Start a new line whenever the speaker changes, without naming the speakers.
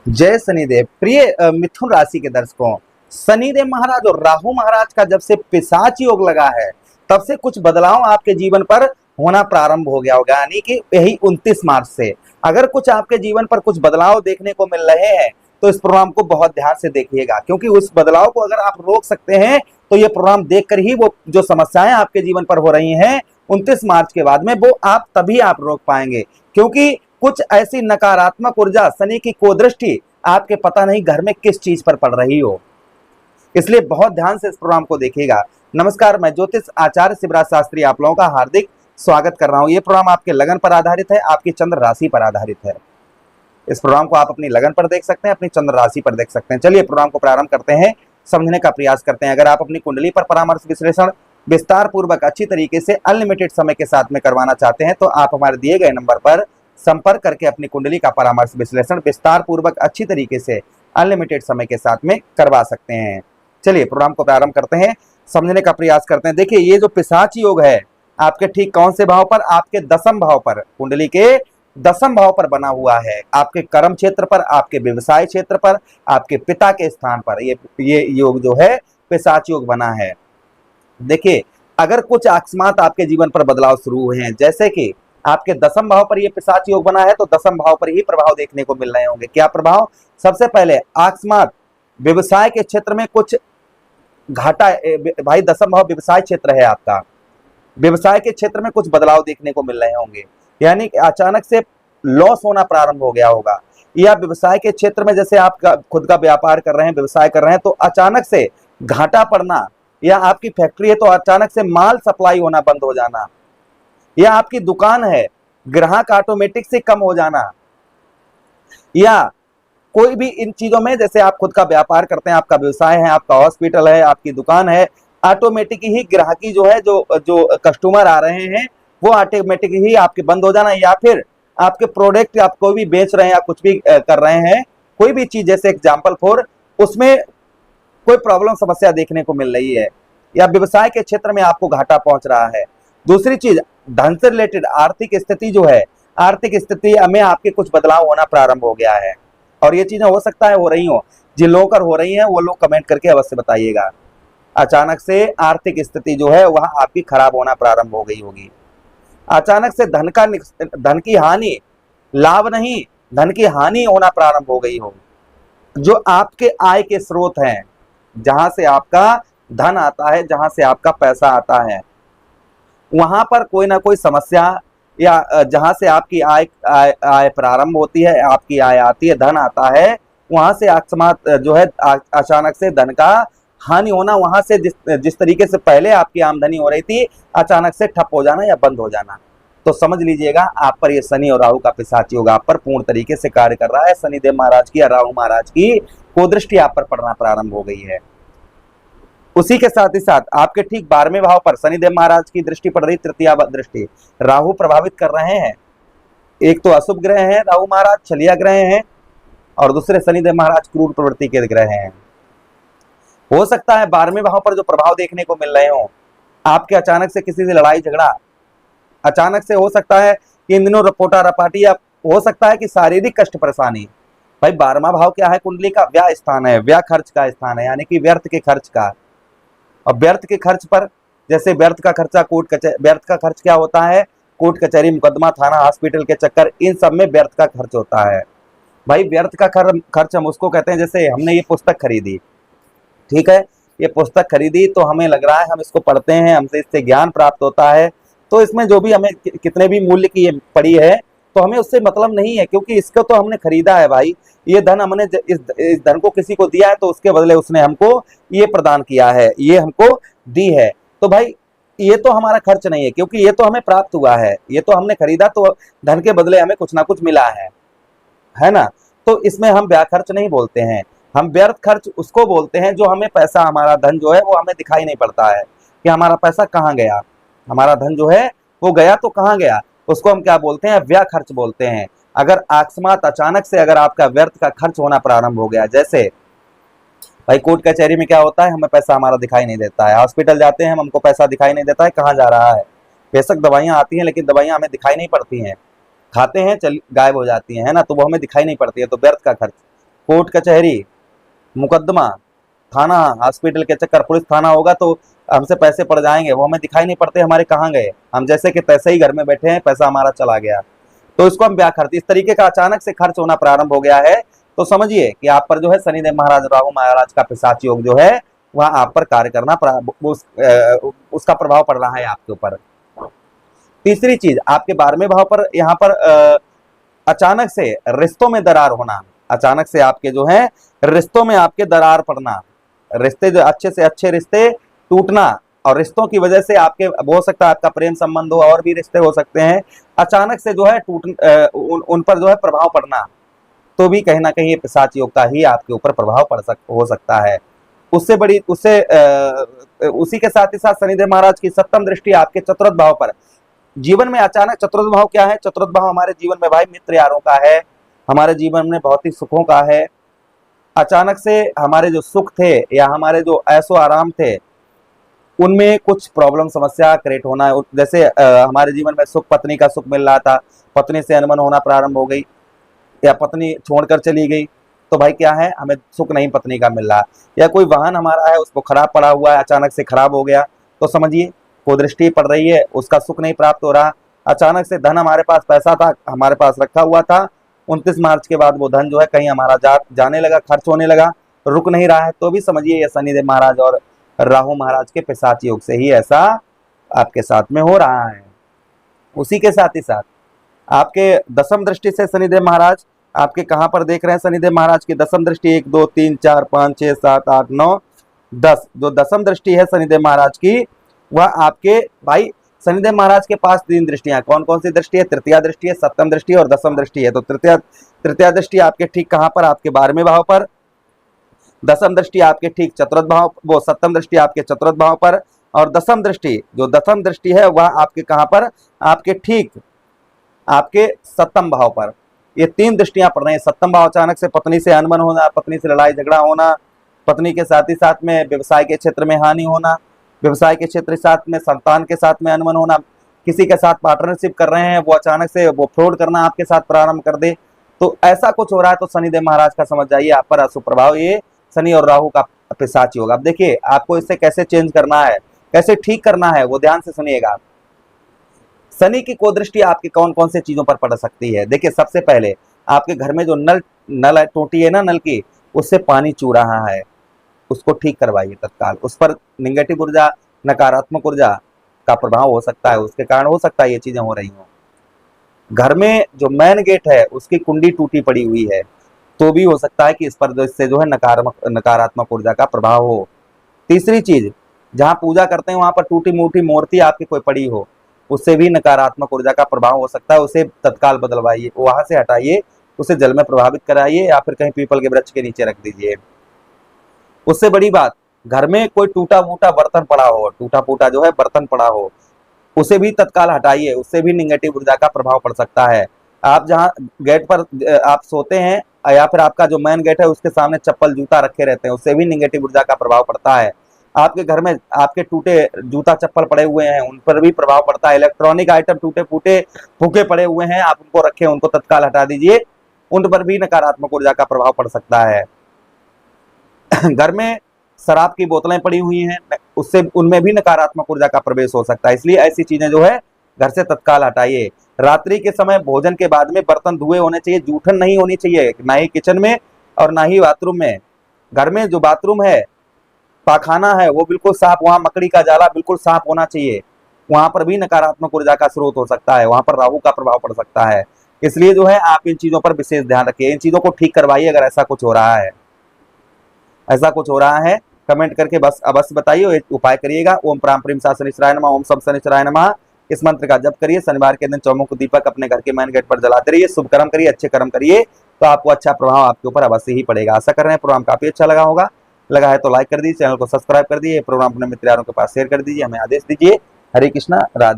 जय शनिदेव। प्रिय मिथुन राशि के दर्शकों, शनिदेव महाराज और राहु महाराज का जब से पिशाच योग लगा है तब से कुछ बदलाव आपके जीवन पर होना प्रारंभ हो गया होगा, यानी कि यही 29 मार्च से अगर कुछ आपके जीवन पर कुछ बदलाव देखने को मिल रहे हैं तो इस प्रोग्राम को बहुत ध्यान से देखिएगा, क्योंकि उस बदलाव को अगर आप रोक सकते हैं तो ये प्रोग्राम देखकर ही वो जो समस्याएं आपके जीवन पर हो रही हैं 29 मार्च के बाद में वो तभी आप रोक पाएंगे, क्योंकि कुछ ऐसी नकारात्मक ऊर्जा शनि की कुदृष्टि आपके पता नहीं घर में किस चीज पर पड़ रही हो, इसलिए बहुत ध्यान से इस प्रोग्राम को देखिएगा। नमस्कार, मैं ज्योतिष आचार्य शिवराज शास्त्री आप लोगों का हार्दिक स्वागत कर रहा हूं। ये प्रोग्राम आपके लगन पर आधारित है, आपकी चंद्र राशि पर आधारित है। इस प्रोग्राम को आप अपनी लगन पर देख सकते हैं, अपनी चंद्र राशि पर देख सकते हैं। चलिए प्रोग्राम को प्रारंभ करते हैं, समझने का प्रयास करते हैं। अगर आप अपनी कुंडली पर परामर्श विश्लेषण विस्तार पूर्वक अच्छी तरीके से अनलिमिटेड समय के साथ में करवाना चाहते हैं तो आप हमारे दिए गए नंबर पर संपर्क करके अपनी कुंडली का परामर्श विश्लेषण विस्तार पूर्वक अच्छी तरीके से अनलिमिटेड समय के साथ में करवा सकते हैं। चलिए प्रोग्राम को प्रारंभ करते हैं, समझने का प्रयास करते हैं। देखिए, ये जो पिशाच योग है आपके ठीक कौन से भाव पर? आपके दसम भाव पर, कुंडली के दसम भाव पर बना हुआ है, आपके कर्म क्षेत्र पर, आपके व्यवसाय क्षेत्र पर, आपके पिता के स्थान पर ये योग जो है पिशाच योग बना है। देखिए, अगर कुछ अकस्मात आपके जीवन पर बदलाव शुरू हुए हैं, जैसे कि आपके दसम भाव पर ये पिशाच योग बना है तो दसम भाव पर ही प्रभाव देखने को मिल रहे होंगे। क्या प्रभाव? सबसे पहले अकस्मात व्यवसाय के क्षेत्र में कुछ घाटा, भाई दसम भाव व्यवसाय क्षेत्र है आपका, व्यवसाय के क्षेत्र में कुछ बदलाव देखने को मिल रहे होंगे, यानी कि अचानक से लॉस होना प्रारंभ हो गया होगा, या व्यवसाय के क्षेत्र में जैसे आप खुद का व्यापार कर रहे हैं, व्यवसाय कर रहे हैं तो अचानक से घाटा पड़ना, या आपकी फैक्ट्री है तो अचानक से माल सप्लाई होना बंद हो जाना, या आपकी दुकान है ग्राहक ऑटोमेटिक से कम हो जाना, या कोई भी इन चीजों में जैसे आप खुद का व्यापार करते हैं, आपका व्यवसाय है, आपका हॉस्पिटल है, आपकी दुकान है, ऑटोमेटिक ही ग्राहकी जो है जो कस्टमर आ रहे हैं वो ऑटोमेटिक ही आपके बंद हो जाना, या फिर आपके प्रोडक्ट आप कोई भी बेच रहे हैं या कुछ भी कर रहे हैं, कोई भी चीज जैसे एग्जाम्पल फॉर उसमें कोई प्रॉब्लम समस्या देखने को मिल रही है, या व्यवसाय के क्षेत्र में आपको घाटा पहुंच रहा है। दूसरी चीज, धन से रिलेटेड आर्थिक स्थिति जो है, आर्थिक स्थिति में आपके कुछ बदलाव होना प्रारंभ हो गया है, और ये चीजें हो सकता है हो रही हो, जिन लोगों पर हो रही हैं वो लोग कमेंट करके अवश्य बताइएगा। अचानक से आर्थिक स्थिति जो है वह आपकी खराब होना प्रारंभ हो गई होगी। अचानक से धन की हानि, लाभ नहीं धन की हानि होना प्रारंभ हो गई हो। जो आपके आय के स्रोत हैं, जहां से आपका धन आता है, जहां से आपका पैसा आता है, वहां पर कोई ना कोई समस्या, या जहां से आपकी आय प्रारंभ होती है, आपकी आय आती है, धन आता है, वहां से अकस्मात जो है अचानक से धन का हानि होना, वहां से जिस तरीके से पहले आपकी आमदनी हो रही थी अचानक से ठप हो जाना या बंद हो जाना। तो समझ लीजिएगा आप पर ये शनि और राहु का पिशाच योग आप पर पूर्ण तरीके से कार्य कर रहा है। शनिदेव महाराज की या राहु महाराज की कुदृष्टि आप पर पड़ना प्रारंभ हो गई है। उसी के साथ ही साथ आपके ठीक 12वें भाव पर शनिदेव महाराज की दृष्टि पड़ रही, तृतीय दृष्टि राहु प्रभावित कर रहे हैं। एक तो अशुभ ग्रह हैं राहु महाराज, छलिया ग्रह हैं, और दूसरे शनिदेव महाराज क्रूर प्रवृत्ति के ग्रह हैं। हो सकता है 12वें भाव पर जो प्रभाव देखने को मिल रहे हो, आपके अचानक से किसी से लड़ाई झगड़ा, अचानक से हो सकता है कि इन दिनों रपोटा रपाटी, या हो सकता है कि शारीरिक कष्ट परेशानी। भाई 12वां भाव क्या है? कुंडली का व्यय स्थान है, व्यय खर्च का स्थान है, यानी कि व्यर्थ के खर्च का। और व्यर्थ के खर्च पर जैसे व्यर्थ का खर्चा व्यर्थ का खर्च क्या होता है? कोर्ट कचहरी, मुकदमा, थाना, हॉस्पिटल के चक्कर, इन सब में व्यर्थ का खर्च होता है। भाई व्यर्थ का खर्च हम उसको कहते हैं, जैसे हमने ये पुस्तक खरीदी, ठीक है, ये पुस्तक खरीदी तो हमें लग रहा है हम इसको पढ़ते हैं, हमसे इससे ज्ञान प्राप्त होता है, तो इसमें जो भी हमें कितने भी मूल्य की ये पड़ी है तो हमें उससे मतलब नहीं है, क्योंकि इसको तो हमने खरीदा है। भाई ये धन हमने इस धन को किसी को दिया है तो उसके बदले उसने हमको ये प्रदान किया है, ये हमको दी है, तो भाई ये तो हमारा खर्च नहीं है, क्योंकि ये तो हमें प्राप्त हुआ है, ये तो हमने खरीदा तो धन के बदले हमें कुछ ना कुछ मिला है ना। तो इसमें हम व्यय खर्च नहीं बोलते हैं, हम व्यर्थ खर्च उसको बोलते हैं जो हमें पैसा, हमारा धन जो है वो हमें दिखाई नहीं पड़ता है कि हमारा पैसा कहाँ गया, हमारा धन जो है वो गया तो कहाँ गया, उसको हम क्या बोलते हैं? व्यय खर्च बोलते हैं। अगर अकस्मात अचानक से अगर आपका व्यर्थ का खर्च होना प्रारंभ हो गया, जैसे भाई कोर्ट कचहरी में क्या होता है, हमें पैसा हमारा दिखाई नहीं देता है, हॉस्पिटल जाते हैं हमको पैसा दिखाई नहीं देता है कहाँ जा रहा है, बेशक दवाइयाँ आती हैं लेकिन दवाइयाँ हमें दिखाई नहीं पड़ती हैं, खाते हैं चल गायब हो जाती है ना, तो वो हमें दिखाई नहीं पड़ती है, तो व्यर्थ का खर्च। कोर्ट कचहरी, मुकदमा, थाना, हॉस्पिटल के चक्कर, पुलिस थाना होगा तो हमसे पैसे पड़ जाएंगे, वो हमें दिखाई नहीं पड़ते, हमारे कहाँ गए, हम जैसे कि तैसे ही घर में बैठे हैं, पैसा हमारा चला गया। तो इसको हम ब्याह खर्च, इस तरीके का अचानक से खर्च होना प्रारंभ हो गया है, तो समझिए कि आप पर जो है शनिदेव महाराज, राहु महाराज का पिशाच योग जो है वह आप पर कार्य करना उसका प्रभाव पड़ रहा है आपके ऊपर। तीसरी चीज, आपके 12वें भाव पर यहाँ पर अचानक से रिश्तों में दरार होना, अचानक से आपके जो है रिश्तों में आपके दरार पड़ना, रिश्ते जो अच्छे से अच्छे रिश्ते टूटना, और रिश्तों की वजह से आपके हो सकता है आपका प्रेम संबंध हो, और भी रिश्ते हो सकते हैं, अचानक से जो है उन पर जो है प्रभाव पड़ना, तो भी कहीं ना कहीं ये पिशाच योग का ही आपके ऊपर प्रभाव हो सकता है। उसी के साथ ही साथ शनिदेव महाराज की 7वीं दृष्टि आपके चतुर्थ भाव पर, जीवन में अचानक, चतुर्थ भाव क्या है? चतुर्थ भाव हमारे जीवन में भाई मित्र यारों का है, हमारे जीवन में भौतिक सुखों का है। अचानक से हमारे जो सुख थे या हमारे जो ऐशो आराम थे उनमें कुछ प्रॉब्लम समस्या क्रिएट होना, जैसे हमारे जीवन में सुख, पत्नी का सुख मिल रहा था, पत्नी से अनबन होना प्रारंभ हो गई, या पत्नी छोड़कर चली गई, तो भाई क्या है, हमें सुख नहीं पत्नी का मिल रहा, या कोई वाहन हमारा है उसको खराब पड़ा हुआ है, अचानक से खराब हो गया, तो समझिए कुदृष्टि पड़ रही है, उसका सुख नहीं प्राप्त हो रहा। अचानक से धन, हमारे पास पैसा था, हमारे पास रखा हुआ था, 29 मार्च के बाद वो धन जो है कहीं हमारा जाने लगा, खर्च होने लगा, रुक नहीं रहा है, तो भी समझिए ये शनिदेव महाराज और राहु महाराज के पिशाच योग से ही ऐसा आपके साथ में हो रहा है। उसी के साथ ही साथ आपके 10वीं दृष्टि से शनिदेव महाराज आपके कहां पर देख रहे हैं? शनिदेव महाराज की 10वीं दृष्टि 1 2 3 4 5 6 7 8 9 10, जो 10वीं दृष्टि है शनिदेव महाराज की, वह आपके भाई शनिदेव महाराज के पास 3 दृष्टियां, कौन कौन सी दृष्टि है? तृतीया दृष्टि है, 7वीं दृष्टि और 10वीं दृष्टि है। तो तृतीया दृष्टि आपके ठीक कहां पर? आपके 12वें भाव पर। 10वीं दृष्टि आपके ठीक चतुर्थ भाव, वो 7वीं दृष्टि आपके चतुर्थ भाव पर, और 10वीं दृष्टि, जो 10वीं दृष्टि है वह आपके कहां पर? आपके ठीक आपके 7वें भाव पर। ये 3 दृष्टियां पड़ रही हैं। 7वां भाव, अचानक से पत्नी से अनबन होना, पत्नी से लड़ाई झगड़ा होना, पत्नी के साथ ही साथ में व्यवसाय के क्षेत्र में हानि होना, व्यवसाय के क्षेत्र के साथ में संतान के साथ में अनबन होना, किसी के साथ पार्टनरशिप कर रहे हैं वो अचानक से वो फ्रॉड करना आपके साथ प्रारंभ कर दे, तो ऐसा कुछ हो रहा है, तो शनिदेव महाराज का समझ जाइए आप पर अशुभ प्रभाव, ये शनि और राहु का पिशाच योग। अब देखिए आपको इससे कैसे चेंज करना है, कैसे ठीक करना है, वो ध्यान से सुनिएगा। शनि की कुदृष्टि आपकी कौन कौन से चीजों पर पड़ सकती है? देखिए सबसे पहले आपके घर में जो नल है, टोटी है ना नल की, उससे पानी चू रहा है, उसको ठीक करवाइए तत्काल। उस पर निगेटिव ऊर्जा, नकारात्मक ऊर्जा का प्रभाव हो सकता है, उसके कारण हो सकता है ये चीजें हो रही हो। घर में जो मेन गेट है उसकी कुंडी टूटी पड़ी हुई है, तो भी हो सकता है कि इस पर इससे जो है नकारात्मक ऊर्जा का प्रभाव हो। तीसरी चीज, जहां पूजा करते हैं वहां पर टूटी मूठी मूर्ति आपकी कोई पड़ी हो, उससे भी नकारात्मक ऊर्जा का प्रभाव हो सकता है, उसे तत्काल बदलवाइए, वहां से हटाइए, उसे जल में प्रभावित कराइए, या फिर कहीं पीपल के वृक्ष के नीचे रख दीजिए। उससे बड़ी बात, घर में कोई टूटा फूटा बर्तन पड़ा हो, टूटा फूटा जो है बर्तन पड़ा हो, उसे भी तत्काल हटाइए, उससे भी निगेटिव ऊर्जा का प्रभाव पड़ सकता है। आप जहाँ गेट पर आप सोते हैं, या फिर आपका जो मेन गेट है उसके सामने चप्पल जूता रखे रहते हैं, उससे भी निगेटिव ऊर्जा का प्रभाव पड़ता है। आपके घर में आपके टूटे जूता चप्पल पड़े हुए हैं, उन पर भी प्रभाव पड़ता है। इलेक्ट्रॉनिक आइटम टूटे फूटे फूके पड़े हुए हैं, आप उनको रखें, उनको तत्काल हटा दीजिए, उन पर भी नकारात्मक ऊर्जा का प्रभाव पड़ सकता है। घर में शराब की बोतलें पड़ी हुई हैं, उससे उनमें भी नकारात्मक ऊर्जा का प्रवेश हो सकता है, इसलिए ऐसी चीजें जो है घर से तत्काल हटाइए। रात्रि के समय भोजन के बाद में बर्तन धुए होने चाहिए, जूठन नहीं होनी चाहिए, ना ही किचन में और ना ही बाथरूम में। घर में जो बाथरूम है, पाखाना है, वो बिल्कुल साफ, वहां मकड़ी का जाला बिल्कुल साफ होना चाहिए, वहां पर भी नकारात्मक ऊर्जा का स्रोत हो सकता है, वहां पर राहु का प्रभाव पड़ सकता है। इसलिए जो है आप इन चीजों पर विशेष ध्यान रखिए, इन चीजों को ठीक करवाइए अगर ऐसा कुछ हो रहा है। ऐसा कुछ हो रहा है कमेंट करके बस अवश्य बताइए, उपाय करिएगा। ओम प्राम प्रीम सा शनिश्चराय नमः, ओम सब शनिश्चराय नमः, इस मंत्र का जप करिए। शनिवार के दिन चौमुख दीपक अपने घर के मेन गेट पर जलाते रहिए, शुभ कर्म करिए, अच्छे कर्म करिए, तो आपको अच्छा प्रभाव आपके ऊपर अवश्य ही पड़ेगा। आशा कर रहे हैं प्रोग्राम काफी अच्छा लगा होगा, लगा है तो लाइक कर दीजिए, चैनल को सब्सक्राइब कर दीजिए, प्रोग्राम अपने मित्रों के पास शेयर कर दीजिए, हमें आदेश दीजिए। हरे कृष्णा, राधे।